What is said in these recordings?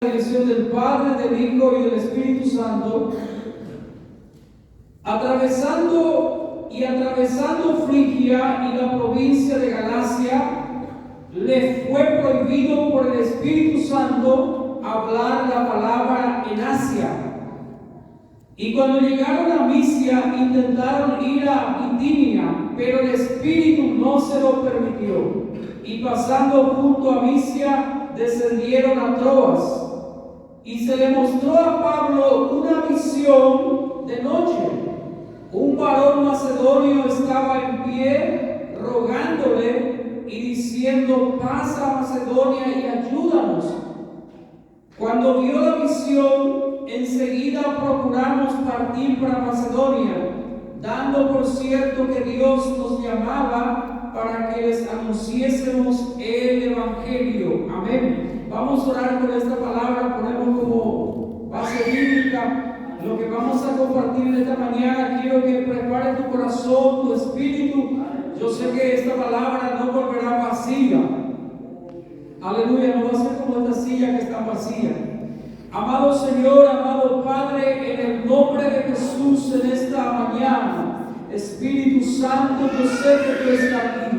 bendición del Padre, del Hijo y del Espíritu Santo. Atravesando Frigia y la provincia de Galacia, le fue prohibido por el Espíritu Santo hablar la palabra en Asia. Y cuando llegaron a Misia, intentaron ir a Bitinia, pero el Espíritu no se lo permitió. Y pasando junto a Misia, descendieron a Troas. Y se le mostró a Pablo una visión de noche. Un varón macedonio estaba en pie, rogándole y diciendo: pasa a Macedonia y ayúdanos. Cuando vio la visión, enseguida procuramos partir para Macedonia, dando por cierto que Dios nos llamaba para que les anunciésemos el Evangelio. Amén. Vamos a orar con esta palabra, ponemos como base bíblica lo que vamos a compartir esta mañana. Quiero que prepare tu corazón, tu espíritu. Yo sé que esta palabra no volverá vacía. Aleluya, no va a ser como esta silla que está vacía. Amado Señor, amado Padre, en el nombre de Jesús en esta mañana, Espíritu Santo, yo sé que tú estás aquí.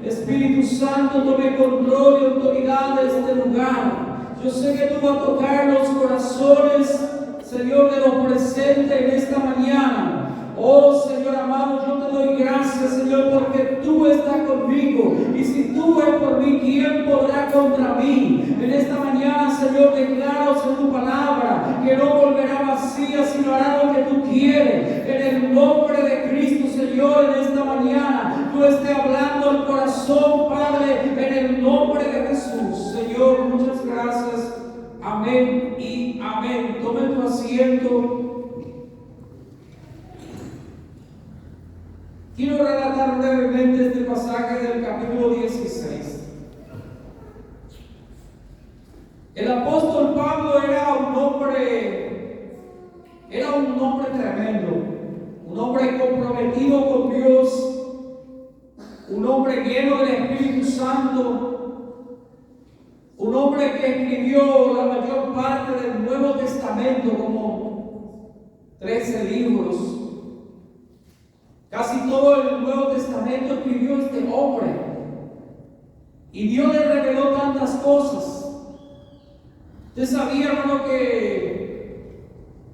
Espíritu Santo, tome control y autoridad de este lugar. Yo sé que tú vas a tocar los corazones, Señor, de los presentes en esta mañana. Oh Señor amado, yo te doy gracias, Señor, porque tú estás conmigo. Y si tú es por mí, ¿quién podrá contra mí? En esta mañana, Señor, declaro en tu palabra que no volverá vacía, sino hará lo que tú quieres. En el nombre de Cristo, Señor, en esta mañana tú estés hablando al corazón, Padre, en el nombre de Jesús. Señor, muchas gracias. Amén y amén. Tome tu asiento. Quiero relatar brevemente este pasaje del capítulo 16. El apóstol Pablo era un hombre tremendo, un hombre comprometido con Dios, un hombre lleno del Espíritu Santo, un hombre que escribió la mayor parte del Nuevo Testamento, como 13 libros. Casi todo el Nuevo Testamento escribió este hombre. Y Dios le reveló tantas cosas. Usted sabía, hermano, que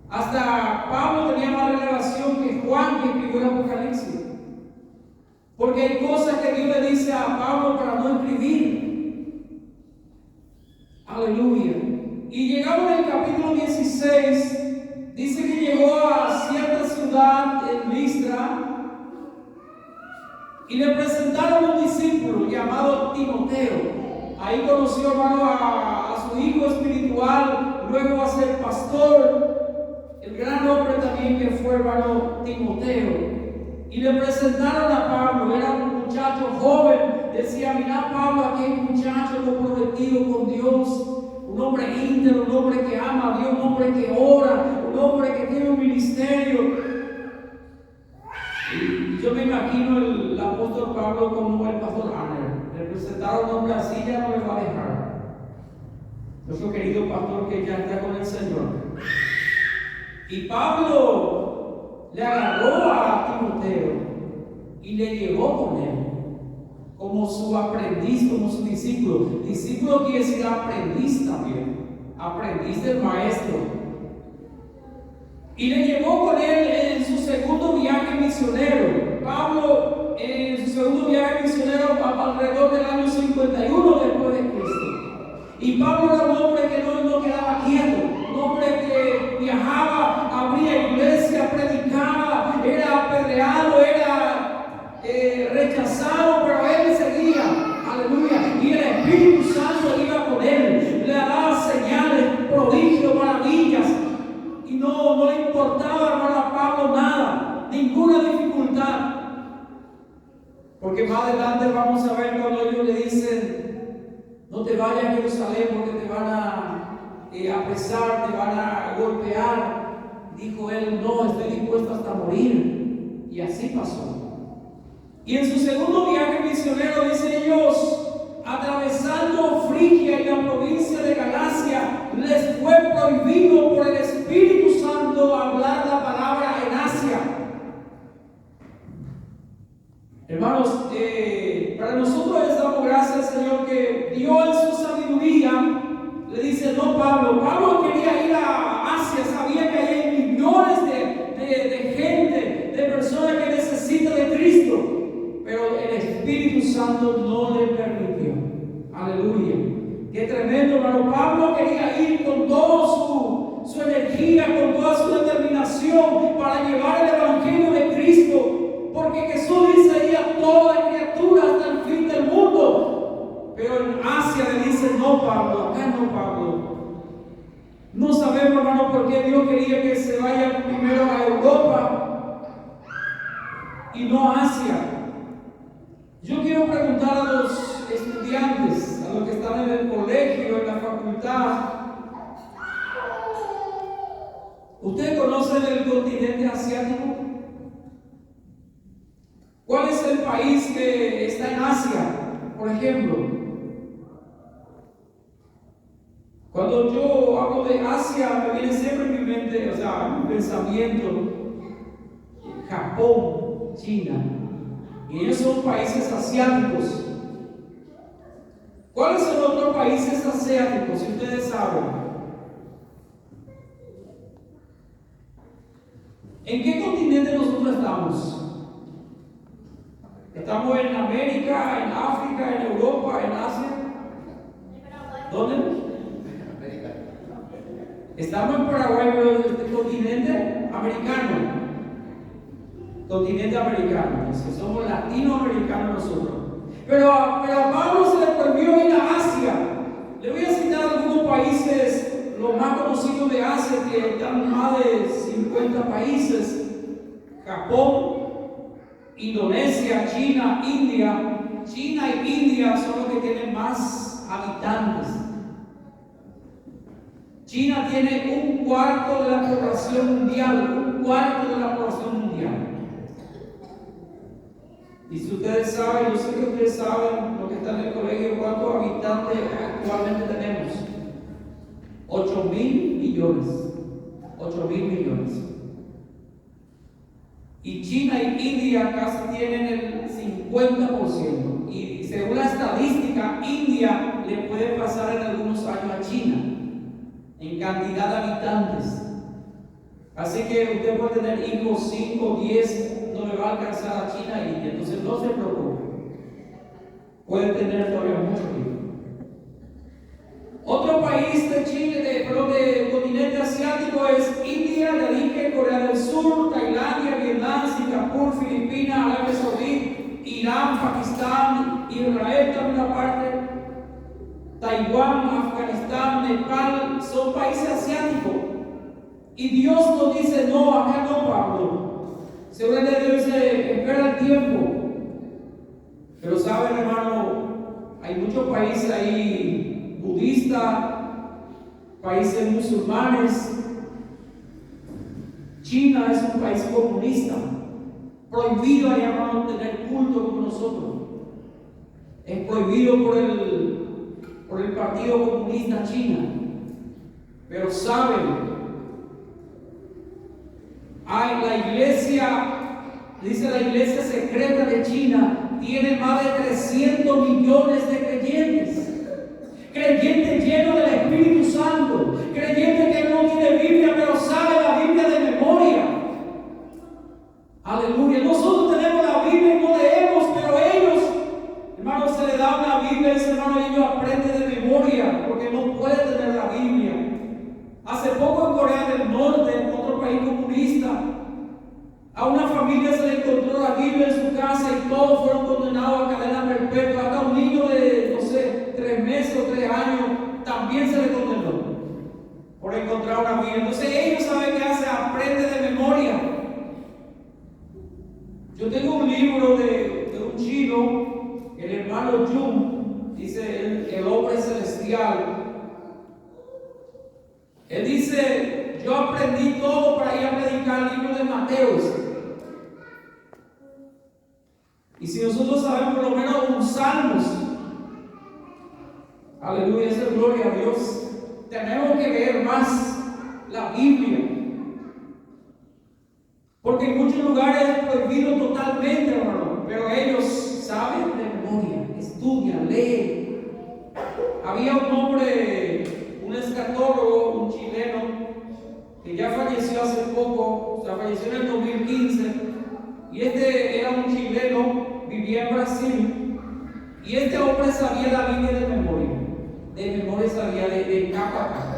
hasta Pablo tenía más revelación que Juan, que escribió el Apocalipsis. Porque hay cosas que Dios le dice a Pablo para no escribir. Aleluya. Y llegamos al capítulo 16. Dice que llegó a cierta ciudad en Listra. Y le presentaron un discípulo llamado Timoteo. Ahí conoció, hermano, a su hijo espiritual, luego va a ser pastor. El gran hombre también que fue, hermano, Timoteo. Y le presentaron a Pablo. Era un muchacho joven. Decía: mira, Pablo, aquí hay un muchacho comprometido con Dios, un hombre íntegro, un hombre que ama a Dios, un hombre que ora, un hombre que tiene un ministerio. Y yo me imagino el apóstol Pablo como el pastor Anner. Le presentaron un hombre así, ya no le va a dejar. Nuestro querido pastor que ya está con el Señor. Y Pablo le agarró a Timoteo y le llevó con él como su aprendiz, como su discípulo. Discípulo quiere decir aprendiz también, aprendiz del maestro. Y le llevó con él en su segundo viaje misionero. Pablo, en su segundo viaje misionero, alrededor del año 51 después de Cristo. Y Pablo era un hombre que no quedaba quieto, un hombre que viajaba, abría iglesia, predicaba, era apedreado, era rechazado, pero él seguía. Aleluya. Y el Espíritu Santo iba con él, le daba señales, prodigios, maravillas. Y no le importaba, hermano, a Pablo nada, ninguna dificultad. Porque más adelante vamos a ver cuando ellos le dicen: no te vayas a Jerusalén porque te van a apresar, te van a golpear. Dijo él: no, estoy dispuesto hasta morir. Y así pasó. Y en su segundo viaje misionero, dice ellos, atravesando Frigia y la provincia de Galacia, les fue prohibido por el Espíritu Santo hablar la palabra en Asia. Hermanos, para nosotros les damos gracias al Señor que Dios en su sabiduría le dice: no, Pablo quería ir a Asia, sabía que hay millones de gente, de personas que necesitan de Cristo, pero el Espíritu Santo no le permitió. Aleluya. Qué tremendo, hermano. Pablo quería ir con toda su energía, con toda su determinación para llevar el Evangelio de Cristo, porque Jesús dice ahí a toda criatura hasta el fin del mundo. Pero en Asia le dice: no, Pablo, acá no, Pablo. No sabemos, hermano, por qué Dios quería que se vaya primero a Europa y no a Asia. Yo quiero preguntar a los estudiantes, a los que están en el colegio, en la facultad: ¿ustedes conocen el continente asiático? ¿Cuál es el país que está en Asia, por ejemplo? Cuando yo hablo de Asia, me viene siempre en mi mente, en mi pensamiento, Japón, China. Y ellos son países asiáticos. ¿Cuáles son otros países asiáticos, si ustedes saben? ¿En qué continente nosotros estamos? ¿Estamos en América, en África, en Europa, en Asia? ¿Dónde? Estamos en Paraguay, pero el continente americano. Continente americano. Entonces somos latinoamericanos nosotros. Pero a Pablo se le prohibió ir a Asia. Le voy a citar algunos países, los más conocidos de Asia, que están más de 50 países: Japón, Indonesia, China, India. China y India son los que tienen más habitantes. China tiene 1/4 de la población mundial, 1/4 de la población mundial. Y si ustedes saben, yo sé que ustedes saben, los que están en el colegio, ¿cuántos habitantes actualmente tenemos? 8.000 millones. 8.000 millones. Y China y India casi tienen el 50%. Y según la estadística, India le puede pasar en algunos años a China en cantidad de habitantes. Así que usted puede tener hijos 5, 10, no le va a alcanzar a China y India. Entonces no se preocupe, puede tener todavía mucho hijos. Otro país de Chile, del continente asiático es India, ya dije, Corea del Sur, Tailandia, Vietnam, Singapur, Filipinas, Arabia Saudita, Irán, Pakistán, Israel también aparte, Taiwán, Afganistán, Nepal, son países asiáticos. Y Dios nos dice: no, acá no, Pablo. Seguramente Dios dice: espera el tiempo. Pero saben, hermano, hay muchos países ahí budistas, países musulmanes. China es un país comunista. Prohibido allá, hermano, tener culto como nosotros. Es prohibido por el Partido Comunista China. Pero saben, la iglesia, dice la iglesia secreta de China, tiene más de 300 millones de creyentes. Creyentes llenos del Espíritu Santo. Creyentes que no tiene Biblia, pero sabe la Biblia de memoria. Aleluya. Nosotros tenemos la Biblia y no leemos, pero ellos, hermanos, se le da una Biblia y ese hermano, ellos aprenden de memoria porque no pueden tener la Biblia. Hace poco en Corea del Norte, otro país comunista, a una familia se le encontró la Biblia en su casa y todos fueron condenados a cadena perpetua. Hasta un niño de, 3 meses o 3 años también se le condenó por encontrar una Biblia. Entonces ellos saben qué hace, aprende de memoria. Yo tengo un libro de un chino, el hermano Jung, dice el hombre celestial. Él dice: yo aprendí todo para ir a predicar el libro de Mateo. Y si nosotros sabemos por lo menos un salmos, aleluya, esa es gloria a Dios. tenemos que leer más la Biblia. Porque en muchos lugares es prohibido totalmente, hermano, pero ellos saben de memoria, estudian, leen. Había un hombre, un escatólogo, un chileno, que ya falleció hace poco, o sea, falleció en el 2015, y este era un chileno, vivía en Brasil, y este hombre sabía la Biblia de memoria sabía de capa a capa.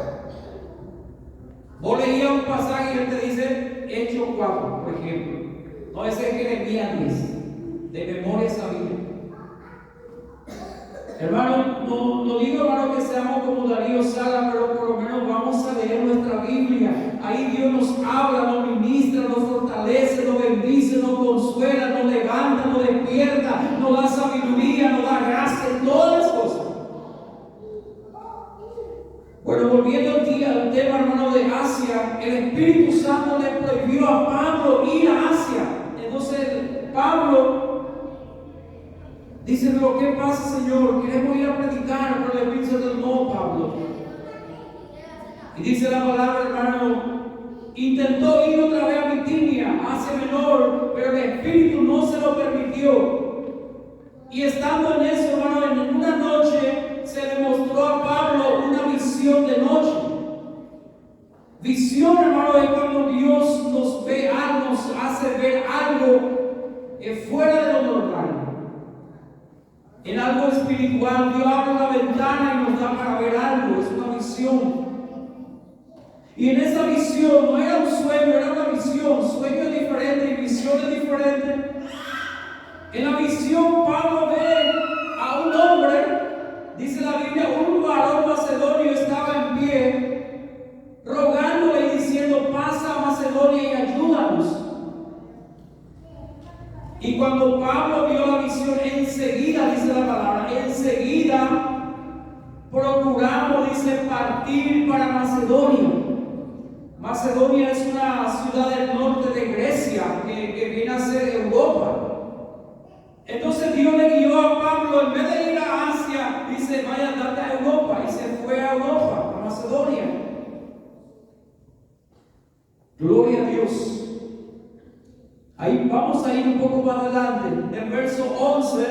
Vos leías un pasaje y él te dice Hechos 4, por ejemplo. No, ese es Jeremías 10. De memoria sabía. Hermano, no digo, hermano, que seamos como Darío Sala, pero por lo menos vamos a leer nuestra Biblia. Ahí Dios nos habla, nos ministra, nos fortalece, nos bendice, nos consuela, nos levanta, nos despierta, nos da sabiduría, nos da gracia en todas las cosas. Bueno, volviendo aquí al tema, hermano, de Asia, el Espíritu Santo le prohibió a Pablo ir a Asia. Entonces Pablo dice: pero ¿qué pasa, Señor? Queremos ir a predicar. Pero el Espíritu Santo: no, Pablo. Y dice la palabra, hermano, intentó ir otra vez a Bitinia, Asia Menor, pero el Espíritu no se lo permitió. Y estando en eso, hermano, en una noche se le mostró a Pablo una visión de noche. Visión, hermano, es cuando Dios nos ve algo, nos hace ver algo fuera de lo normal. En algo espiritual, Dios abre la ventana y nos da para ver algo, es una visión. Y en esa visión no era un sueño, era una visión. Sueño es diferente y visión es diferente. En la visión Pablo ve a un hombre, dice la Biblia, un varón macedonio estaba en pie, rogándole y diciendo: pasa a Macedonia y ayúdanos. Y cuando Pablo vio la visión, enseguida, dice la palabra, enseguida procuramos, dice, partir para Macedonia. Macedonia es una ciudad del norte de Grecia, que viene a ser Europa. Entonces Dios le guió a Pablo, en vez de ir a Asia, dice: vaya, andate a Europa. Y se fue a Europa, a Macedonia. Gloria a Dios. Ahí vamos a ir un poco más adelante. En verso 11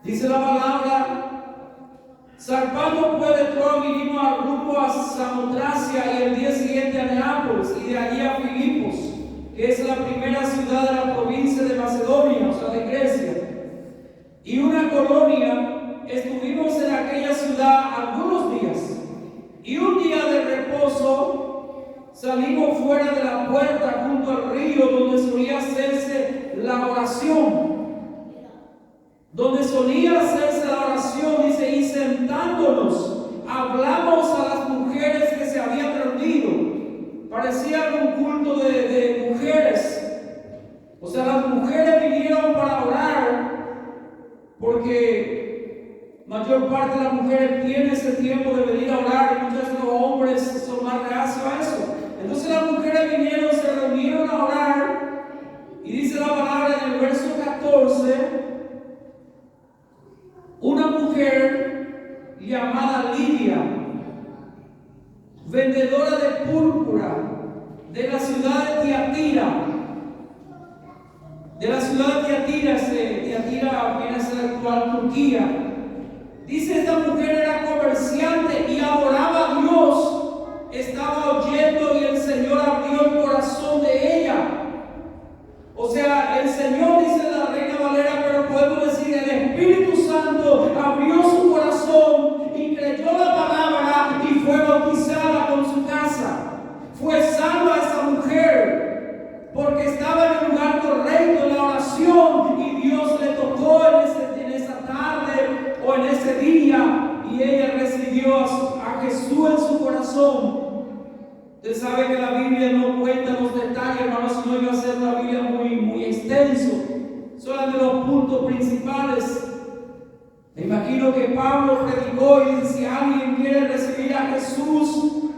dice la palabra: zarpando pues de Troas, vinimos al rumbo a Samotracia y el día siguiente a Neápolis y de allí a Filipos, que es la primera ciudad de la provincia de Macedonia, o sea, de Grecia, y una colonia. Estuvimos en aquella ciudad algunos días, y un día de reposo salimos fuera de la puerta junto al río donde solía hacerse la oración. Dice, y sentándonos, hablamos a las mujeres que se habían reunido. Parecía un culto de mujeres. O sea, las mujeres vinieron para orar, porque mayor parte de las mujeres tiene ese tiempo de venir a orar, y muchos de los hombres son más reacios a eso. Entonces las mujeres vinieron, se reunieron a orar, y dice la palabra en el verso 14, una mujer llamada Lidia, vendedora de púrpura de la ciudad de Tiatira. De la ciudad de Tiatira, Tiatira viene a ser la actual Turquía. Dice: esta mujer era comerciante y adoraba a Dios. Estaba oyendo y el Señor abrió el corazón de ella. O sea, el Señor, dice la Reina Valera, pero podemos decir el Espíritu Santo abrió su corazón y creyó la palabra y fue bautizada con su casa. Fue salva esa mujer porque estaba en el lugar correcto en la oración, y Dios le tocó en esa tarde o en ese día, y ella recibió a Jesús en su corazón. Usted sabe que la Biblia no cuenta los detalles, hermanos, sino iba a ser una Biblia muy extenso. Solamente los puntos principales. Me imagino que Pablo predicó y dice: si alguien quiere recibir a Jesús,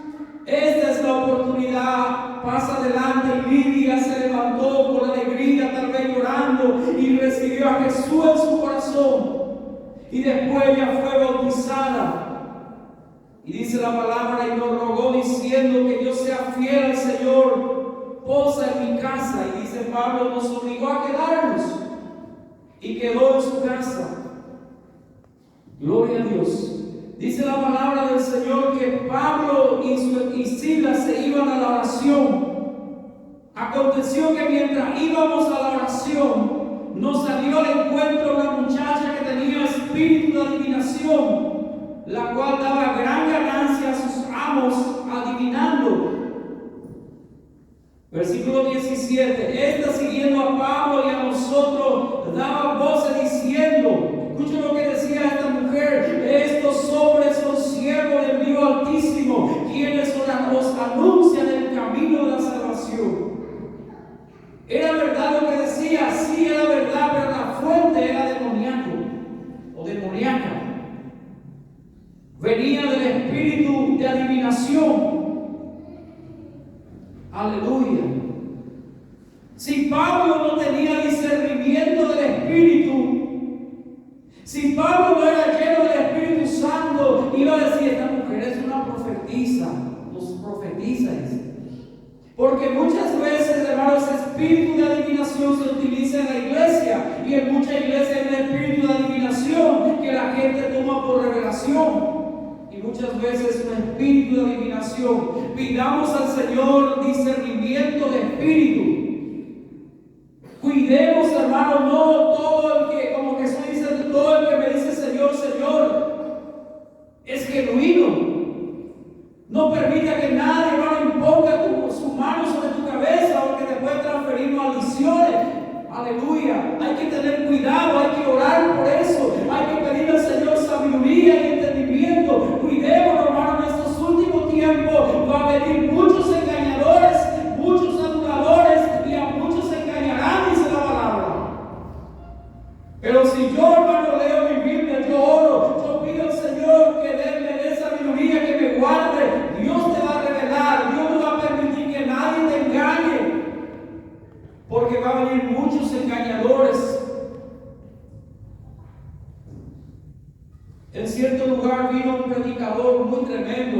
esta es la oportunidad. Pasa adelante. Y Lidia se levantó con alegría, tal vez llorando, y recibió a Jesús en su corazón. Y después ella fue bautizada. Y dice Dice la palabra, y nos rogó diciendo que yo sea fiel al Señor, posa en mi casa. Y dice Pablo, nos obligó a quedarnos y quedó en su casa. Gloria a Dios. Dice la palabra del Señor que Pablo y Silas se iban a la oración. Aconteció que mientras íbamos a la oración, nos salió al encuentro una muchacha que tenía espíritu de adivinación, la cual daba gran ganancia a sus amos adivinando. Versículo 17. Esta, siguiendo a Pablo y a nosotros, daba voces diciendo, escuchen lo que decía esta mujer: estos hombres son siervos del Dios Altísimo, quienes os anuncian el camino de la salvación. ¿Era verdad lo que decía? Sí, era verdad, pero la fuente era demoníaco o demoníaca. Venía del espíritu de adivinación. Aleluya. Si Pablo no tenía discernimiento del espíritu, si Pablo no era lleno del Espíritu Santo, iba a decir: esta mujer es una profetisa, nos profetiza. Porque muchas veces, hermanos, espíritu de adivinación se utiliza en la iglesia, y en muchas iglesias hay un espíritu de adivinación que la gente toma por revelación. Y muchas veces un espíritu de adivinación. Pidamos al Señor discernimiento de espíritu. Cuidemos, hermano, no todo el que, como Jesús dice, todo el que me dice Señor, Señor, es genuino. No permita que nadie, hermano, imponga su mano sobre tu cabeza, porque te puede transferir maldiciones. Aleluya. Hay que tener cuidado, hay que orar por eso. Hay que pedirle al Señor sabiduría y entendimiento. Cuidémonos, hermano, en estos últimos tiempos va a venir muchos engañadores, muchos aduladores, y a muchos engañarán, dice la palabra. Pero si yo, hermano, leo mi Biblia, yo oro, yo pido al Señor que me dé sabiduría, que me guarde. Dios te va a revelar, Dios no va a permitir que nadie te engañe, porque va a venir muchos engañadores. En cierto lugar vino un predicador muy tremendo,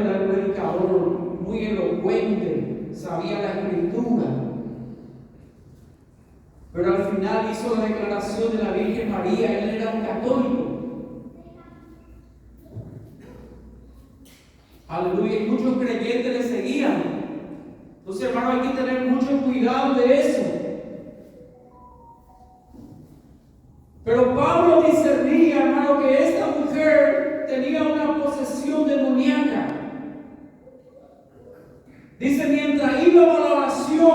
era el predicador, muy elocuente, sabía la escritura, pero al final hizo la declaración de la Virgen María. Él era un católico. Aleluya, y muchos creyentes le seguían. Entonces, hermano, hay que tener mucho cuidado de eso. Pero Pablo discernía, hermano, que esta mujer tenía una posesión demoníaca. Dice, mientras íbamos a la oración,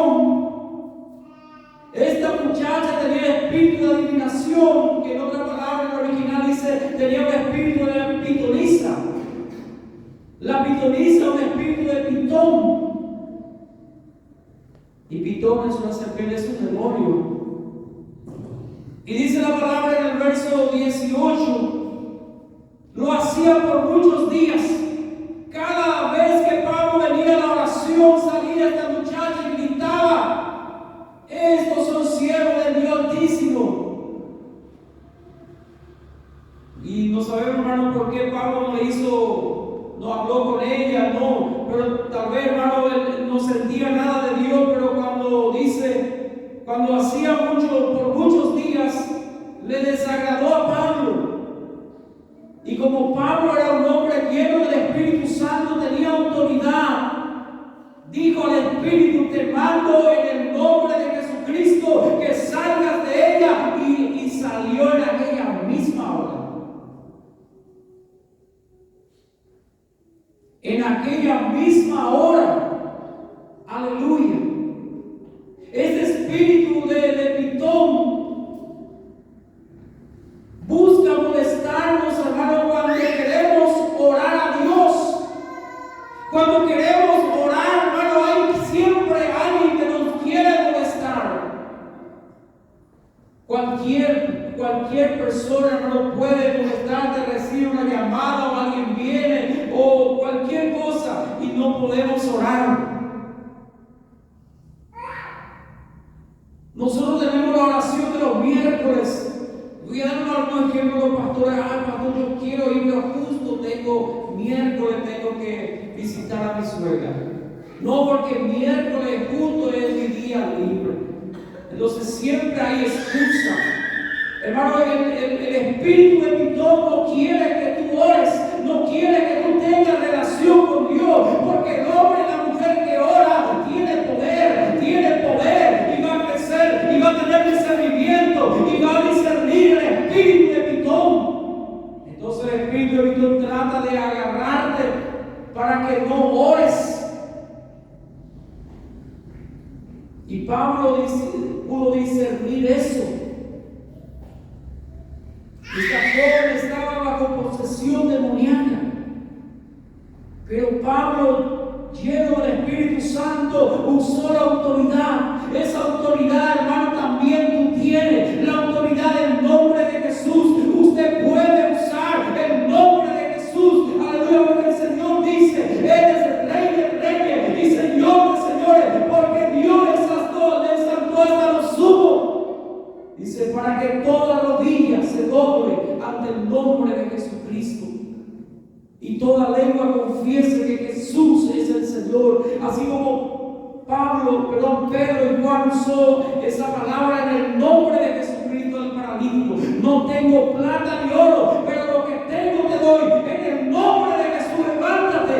esta muchacha tenía espíritu de adivinación, que en otra palabra en el original dice, tenía un espíritu de pitonisa. La pitonisa es un espíritu de pitón. Y pitón es una serpiente, es un demonio. Y dice la palabra en el verso 18, lo hacía por muchos días. Cada vez que Pablo venía a la oración, salía esta muchacha y gritaba: estos son siervos del Dios Altísimo. Y no sabemos, hermano, por qué Pablo no habló con ella, no, pero tal vez, hermano, él no sentía nada de Dios. Pero cuando hacía mucho, por muchos días, le desagradó a Pablo. Y como Pablo era un hombre lleno del Espíritu Santo, tenía autoridad, dijo al Espíritu: te mando en el nombre de Jesucristo que salgas de ella. Y salió en aquella misma hora. En aquella misma hora. Aleluya. Este espíritu de pitón busca molestarnos, hermano, cuando queremos orar a Dios. Cuando queremos orar, hermano, hay siempre alguien que nos quiere molestar. Cualquier persona, hermano, puede molestarte, recibe una llamada, o alguien viene, o cualquier cosa, y no podemos orar. miércoles tengo que visitar a mi suegra. No, porque miércoles justo es mi día libre. Entonces siempre hay excusa. Hermano, el espíritu de Pitón no quiere que tú ores, no quiere que tú tengas relación con Dios, porque el hombre y la mujer que ora tiene poder y va a crecer y va a tener discernimiento y va a discernir el espíritu de Pitón. Entonces el espíritu de Pitón trata de agarrarte para que no ores. Y Pablo pudo discernir eso. Esta joven estaba bajo posesión demoníaca. Pero Pablo, lleno del Espíritu Santo, usó la autoridad. Esa autoridad, hermano, también tú tienes. La autoridad del nombre de Jesús. Usted puede usar el nombre de Jesús. Aleluya, porque el Señor dice: Él es el Rey de Reyes y Señor de Señores. Porque Dios le exaltó hasta lo sumo. Dice: para que toda rodilla se doble ante el nombre de Jesucristo y toda lengua confiese que Jesús es el Señor. Así como Pedro y Juan usó esa palabra en el nombre de Jesucristo del paralítico. No tengo plata ni oro, pero lo que tengo te doy. En el nombre de Jesús, levántate.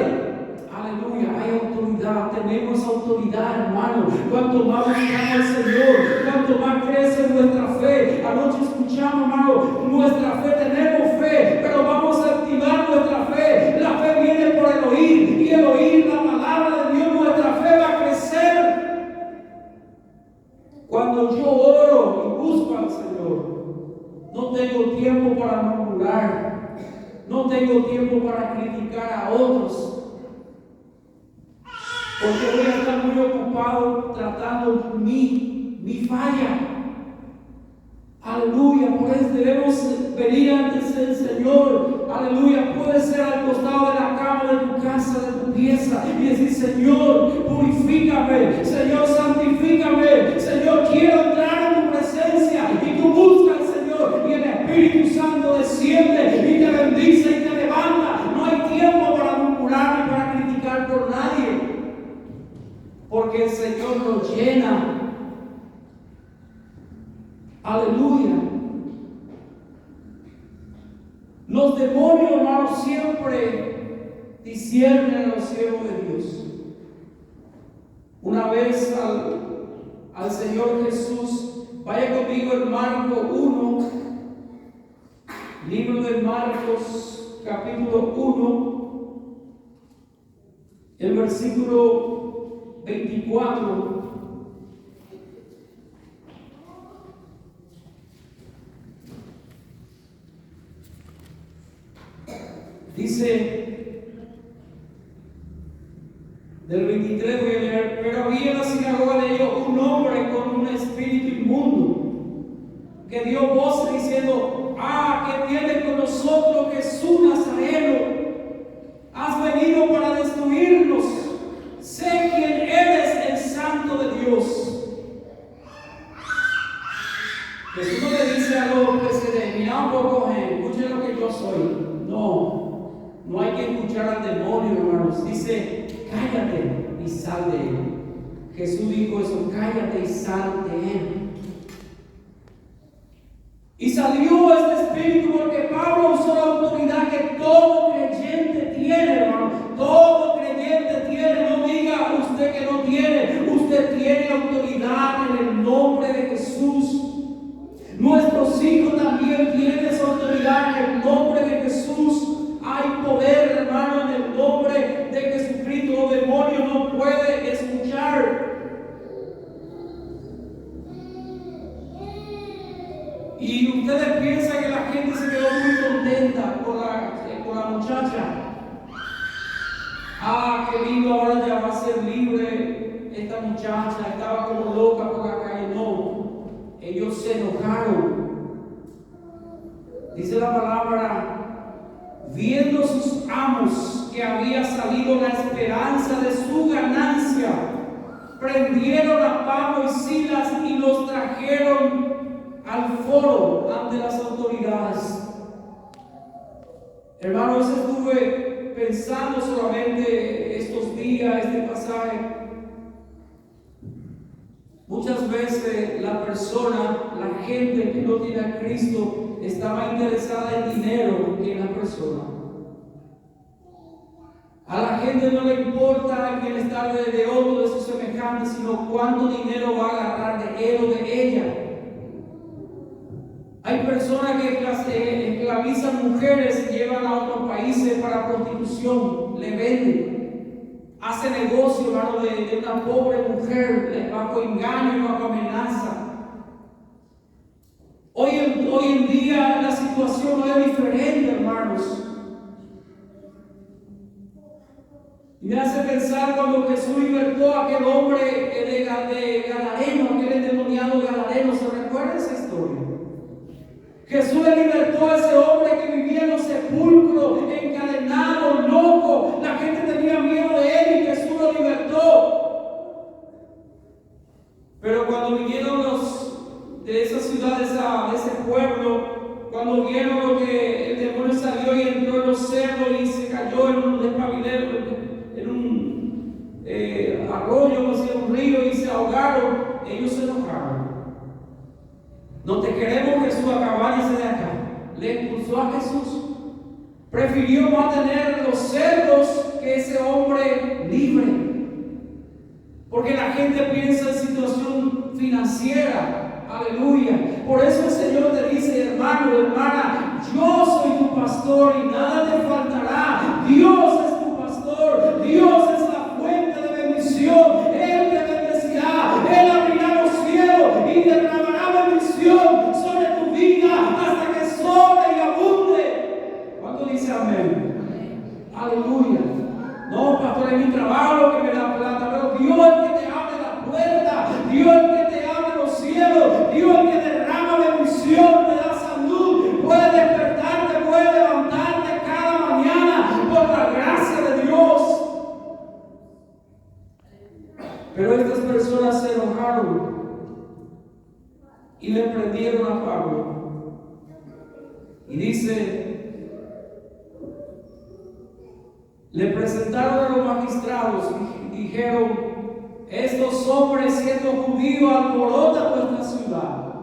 Aleluya, hay autoridad, tenemos autoridad, hermano. Cuanto más buscamos al Señor, cuanto más crece nuestra fe. Anoche escuchamos, hermano, nuestra fe, tenemos fe, pero vamos a activar nuestra fe. La fe viene por el oír, y el oír la palabra de Dios. Nuestra fe va a crecer. Cuando yo oro y busco al Señor, no tengo tiempo para murmurar, no tengo tiempo para criticar a otros. Porque voy a estar muy ocupado tratando mi falla. Aleluya, por eso debemos venir antes del Señor. Aleluya, puede ser al costado de la cama de tu casa, de tu pieza, y decir: Señor, purifícame, Señor, santifícame, Señor, quiero entrar en tu presencia. Y tú buscas al Señor, y el Espíritu Santo desciende y te bendice y te levanta. No hay tiempo para murmurar ni para criticar por nadie, porque el Señor nos llena. Aleluya. Los demonios, hermanos, siempre disciernen a los siervos de Dios. Una vez al Señor Jesús, vaya conmigo en Marcos 1, libro de Marcos, capítulo 1, el versículo 24. Dice, del 23 voy a leer: pero había en la sinagoga de ellos un hombre con un espíritu inmundo, que dio voces diciendo: ¿qué tienes con nosotros, Jesús Nazareno? Has venido para destruirnos. Sé quién eres, el Santo de Dios. Jesús no le dice a los presentes: mira un poco, escuchen lo que yo soy. No hay que escuchar al demonio, hermanos. Dice: cállate y sal de él. Jesús dijo eso: cállate y sal de él. Y salió este espíritu porque Pablo usó la autoridad que todo creyente tiene, hermano. Todo creyente tiene. No diga usted que no tiene. Usted tiene autoridad en el nombre de Jesús. Nuestros hijos también tienen esa autoridad en el nombre de Jesús. Hay poder, hermano, en el nombre de Jesucristo. Los demonios no pueden escuchar. Y ustedes piensan que la gente se quedó muy contenta con la muchacha. Qué lindo, ahora ya va a ser libre esta muchacha. Estaba como loca por la calle. No, ellos se enojaron. Dice la palabra: viendo sus amos que había salido la esperanza de su ganancia, prendieron a Pablo y Silas y los trajeron al foro ante las autoridades. Hermano, ese estuve pensando solamente estos días, este pasaje. Muchas veces la persona, la gente que no tiene a Cristo, estaba interesada en dinero que en la persona. A la gente no le importa el bienestar de otro, de sus semejantes, sino cuánto dinero va a agarrar de él o de ella. Hay personas que esclavizan mujeres y llevan a otros países para prostitución, le venden, hacen negocio, hermano, de una pobre mujer bajo engaño y bajo amenaza. Hoy en día la situación no es diferente, hermanos. Y me hace pensar cuando Jesús libertó a aquel hombre de Gadareno, aquel endemoniado Gadareno. ¿Se recuerda esa historia? Jesús le libertó a ese hombre que vivía en los sepulcros, encadenado, loco. La gente tenía miedo de él y Jesús lo libertó. Pero cuando vinieron los de esa ciudad, de ese pueblo, cuando vieron lo que el demonio salió y entró en los cerdos y se cayó en un despabilero, en un arroyo, hacia un río, y se ahogaron, ellos se enojaron. No te queremos, Jesús, acabárense de acá. Le expulsó a Jesús. Prefirió mantener los cerdos que ese hombre libre. Porque la gente piensa en situación financiera. Aleluya. Por eso el Señor te dice, hermano, hermana, yo soy tu pastor y nada te faltará. Dios es tu pastor. Dios es la fuente de bendición. Él te bendecirá. Él abrirá los cielos y derramará bendición sobre tu vida hasta que sobre y abunde. ¿Cuánto dice amén? Aleluya. No, pastor, es mi trabajo que me da plata, pero Dios es el que te abre la puerta. Dios es el que te abre los cielos. Dios es el que derrama bendición, te da salud. Puede despertarte, puede levantarte cada mañana por la gracia de Dios. Pero estas personas se enojaron y le prendieron a Pablo. Y dice, le presentaron a los magistrados y dijeron, estos hombres siendo judíos alborotan nuestra ciudad.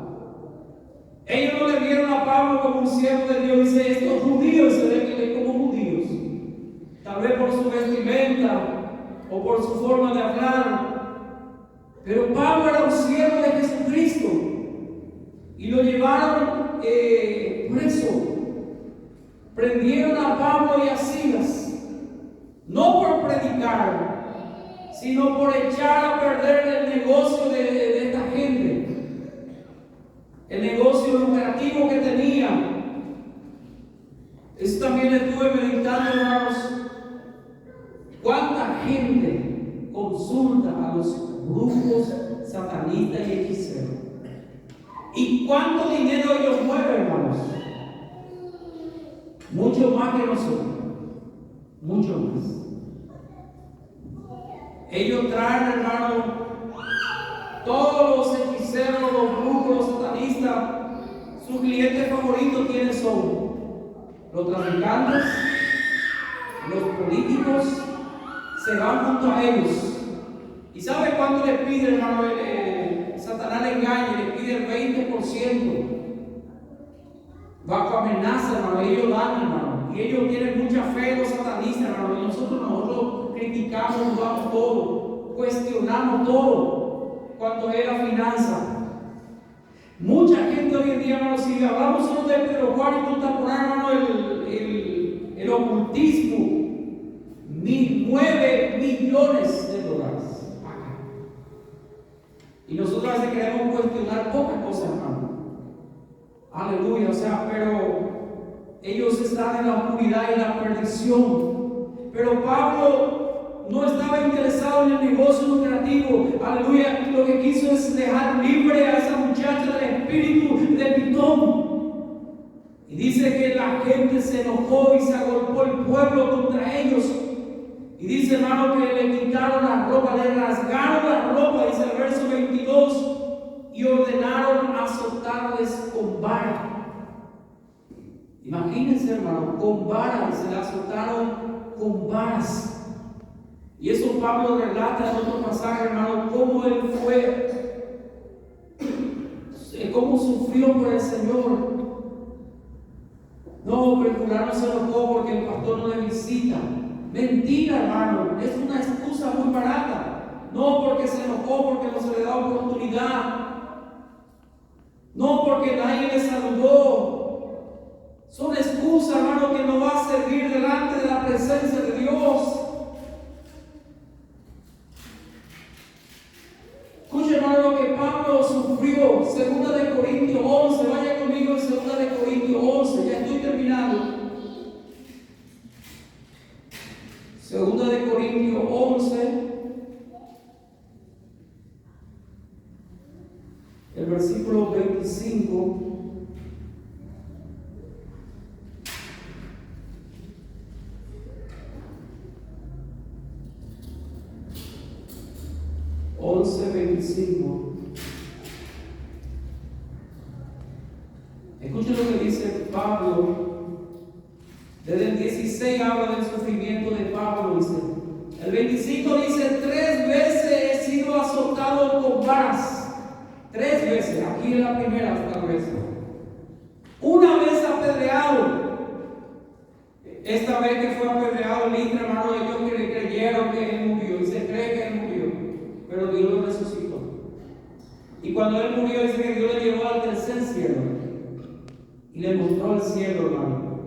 Ellos no le vieron a Pablo como un siervo de Dios. Dice, estos judíos se ven como judíos, tal vez por su vestimenta o por su forma de hablar. Pero Pablo era un siervo de Jesucristo y lo llevaron preso. Prendieron a Pablo y a Silas, no por predicar, sino por echar a perder el negocio de esta gente, el negocio lucrativo que tenían. Eso también estuve meditando, hermanos. ¿Cuánta gente consulta a los brujos, satanistas y hechiceros? ¿Y cuánto dinero ellos mueven, hermanos? Mucho más que nosotros. Mucho más. Ellos traen, hermano, todos los hechiceros, los brujos, los satanistas. Sus clientes favoritos, ¿quiénes son? Los traficantes, los políticos. Se van junto a ellos. ¿Y sabe cuánto les pide, hermano? Satanás le engaña, le pide el 20%. Bajo amenaza, hermano. Ellos dan, hermano. Y ellos tienen mucha fe, los satanistas, hermano. Y nosotros criticamos, dudamos todo, cuestionamos todo cuando es la finanza. Mucha gente hoy en día, hermano, si hablamos solo de Pedro Juan y contemporáneo, hermano, el ocultismo, 9 millones de dólares. Y nosotros a veces queremos cuestionar pocas cosas, hermano. Aleluya, o sea, pero ellos están en la oscuridad y en la perdición. Pero Pablo no estaba interesado en el negocio lucrativo. Aleluya, lo que quiso es dejar libre a esa muchacha del espíritu de Pitón. Y dice que la gente se enojó y se agolpó el pueblo contra ellos. Y dice, hermano, que le quitaron la ropa, le rasgaron la ropa, dice el verso 22, y ordenaron azotarles con vara. Imagínense, hermano, con vara, se la azotaron con varas. Y eso Pablo relata en otro pasaje, hermano, cómo él fue, cómo sufrió por el Señor. No, pero el fulano se enojó porque el pastor no le visita. Mentira, hermano, es una excusa muy barata. No porque se enojó, porque no se le da oportunidad. No porque nadie le saludó. Son excusas, hermano, que no va a servir delante de la presencia de Dios. Escuche, hermano, lo que Pablo sufrió. 2 de Corintios 11. Vaya conmigo en 2 de Corintios 11. Ya estoy terminando. 2 de Corintios 11. El versículo 25. Escuchen lo que dice Pablo. Desde el 16 habla del sufrimiento de Pablo. Dice. El 25 dice: 3 veces he sido azotado con varas. 3 veces. Aquí es la primera tal vez. Una vez apedreado. Esta vez que fue apedreado, Listra, hermano, ellos que le creyeron que él murió. Y se cree que él murió. Pero Dios lo resucitó. Y cuando él murió, dice que Dios le llevó al tercer cielo y le mostró el cielo, hermano.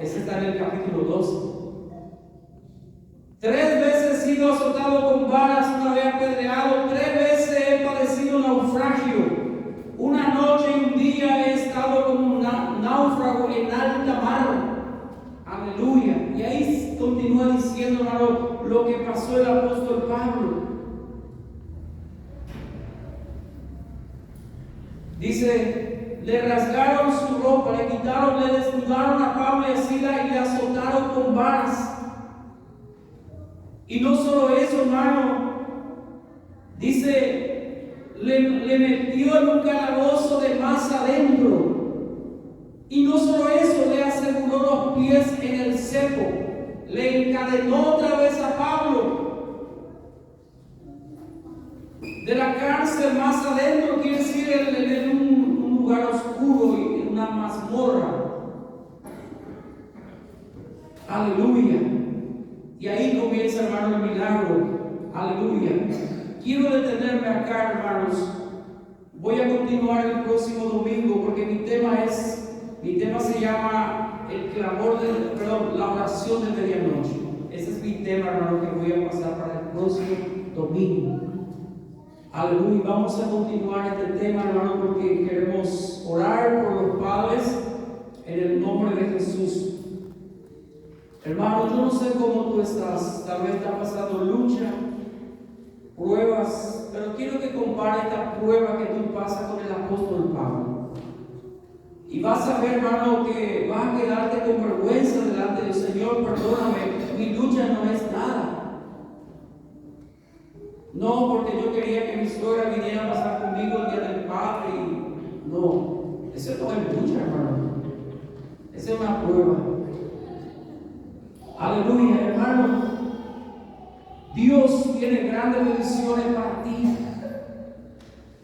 Ese está en el capítulo 12. 3 veces he sido azotado con varas, una vez apedreado, 3 veces he padecido naufragio. Una noche y un día he estado como un náufrago en alta mar. Aleluya. Y ahí continúa diciendo, hermano, lo que pasó el apóstol Pablo. Dice: le rasgaron su ropa, le quitaron, le desnudaron a Pablo y a Silas y le azotaron con varas. Y no solo eso, hermano, dice, le metió en un calabozo de más adentro. Y no solo eso, le aseguró los pies en el cepo, le encadenó otra vez a Pablo. De la cárcel más adentro, quiere decir en un lugar oscuro y en una mazmorra. Aleluya. Y ahí comienza, hermano, el milagro. Aleluya. Quiero detenerme acá, hermanos. Voy a continuar el próximo domingo porque mi tema se llama el clamor la oración de medianoche. Ese es mi tema, hermano, que voy a pasar para el próximo domingo. Aleluya. Vamos a continuar este tema, hermano, porque queremos orar por los padres en el nombre de Jesús. Hermano, yo no sé cómo tú estás. Tal vez estás pasando lucha, pruebas, pero quiero que compare esta prueba que tú pasas con el apóstol Pablo. Y vas a ver, hermano, que vas a quedarte con vergüenza delante del Señor. Perdóname, mi lucha no es nada. No, porque yo quería que mi suegra viniera a pasar conmigo el día del Padre. No, eso no es lucha, hermano. Esa es una prueba. Aleluya, hermano. Dios tiene grandes bendiciones para ti.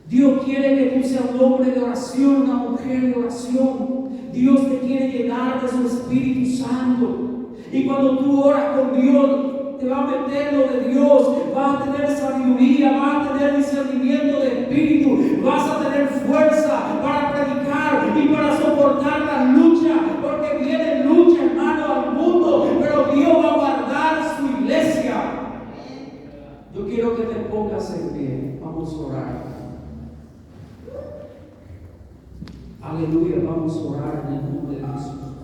Dios quiere que tú seas un hombre de oración, una mujer de oración. Dios te quiere llenar de su Espíritu Santo. Y cuando tú oras con Dios, te va a meter lo de Dios, vas a tener sabiduría, vas a tener discernimiento de espíritu, vas a tener fuerza para predicar y para soportar la lucha, porque viene lucha, hermano, al mundo, pero Dios va a guardar su iglesia. Yo quiero que te pongas en pie, vamos a orar. Aleluya, vamos a orar en el nombre de Jesús.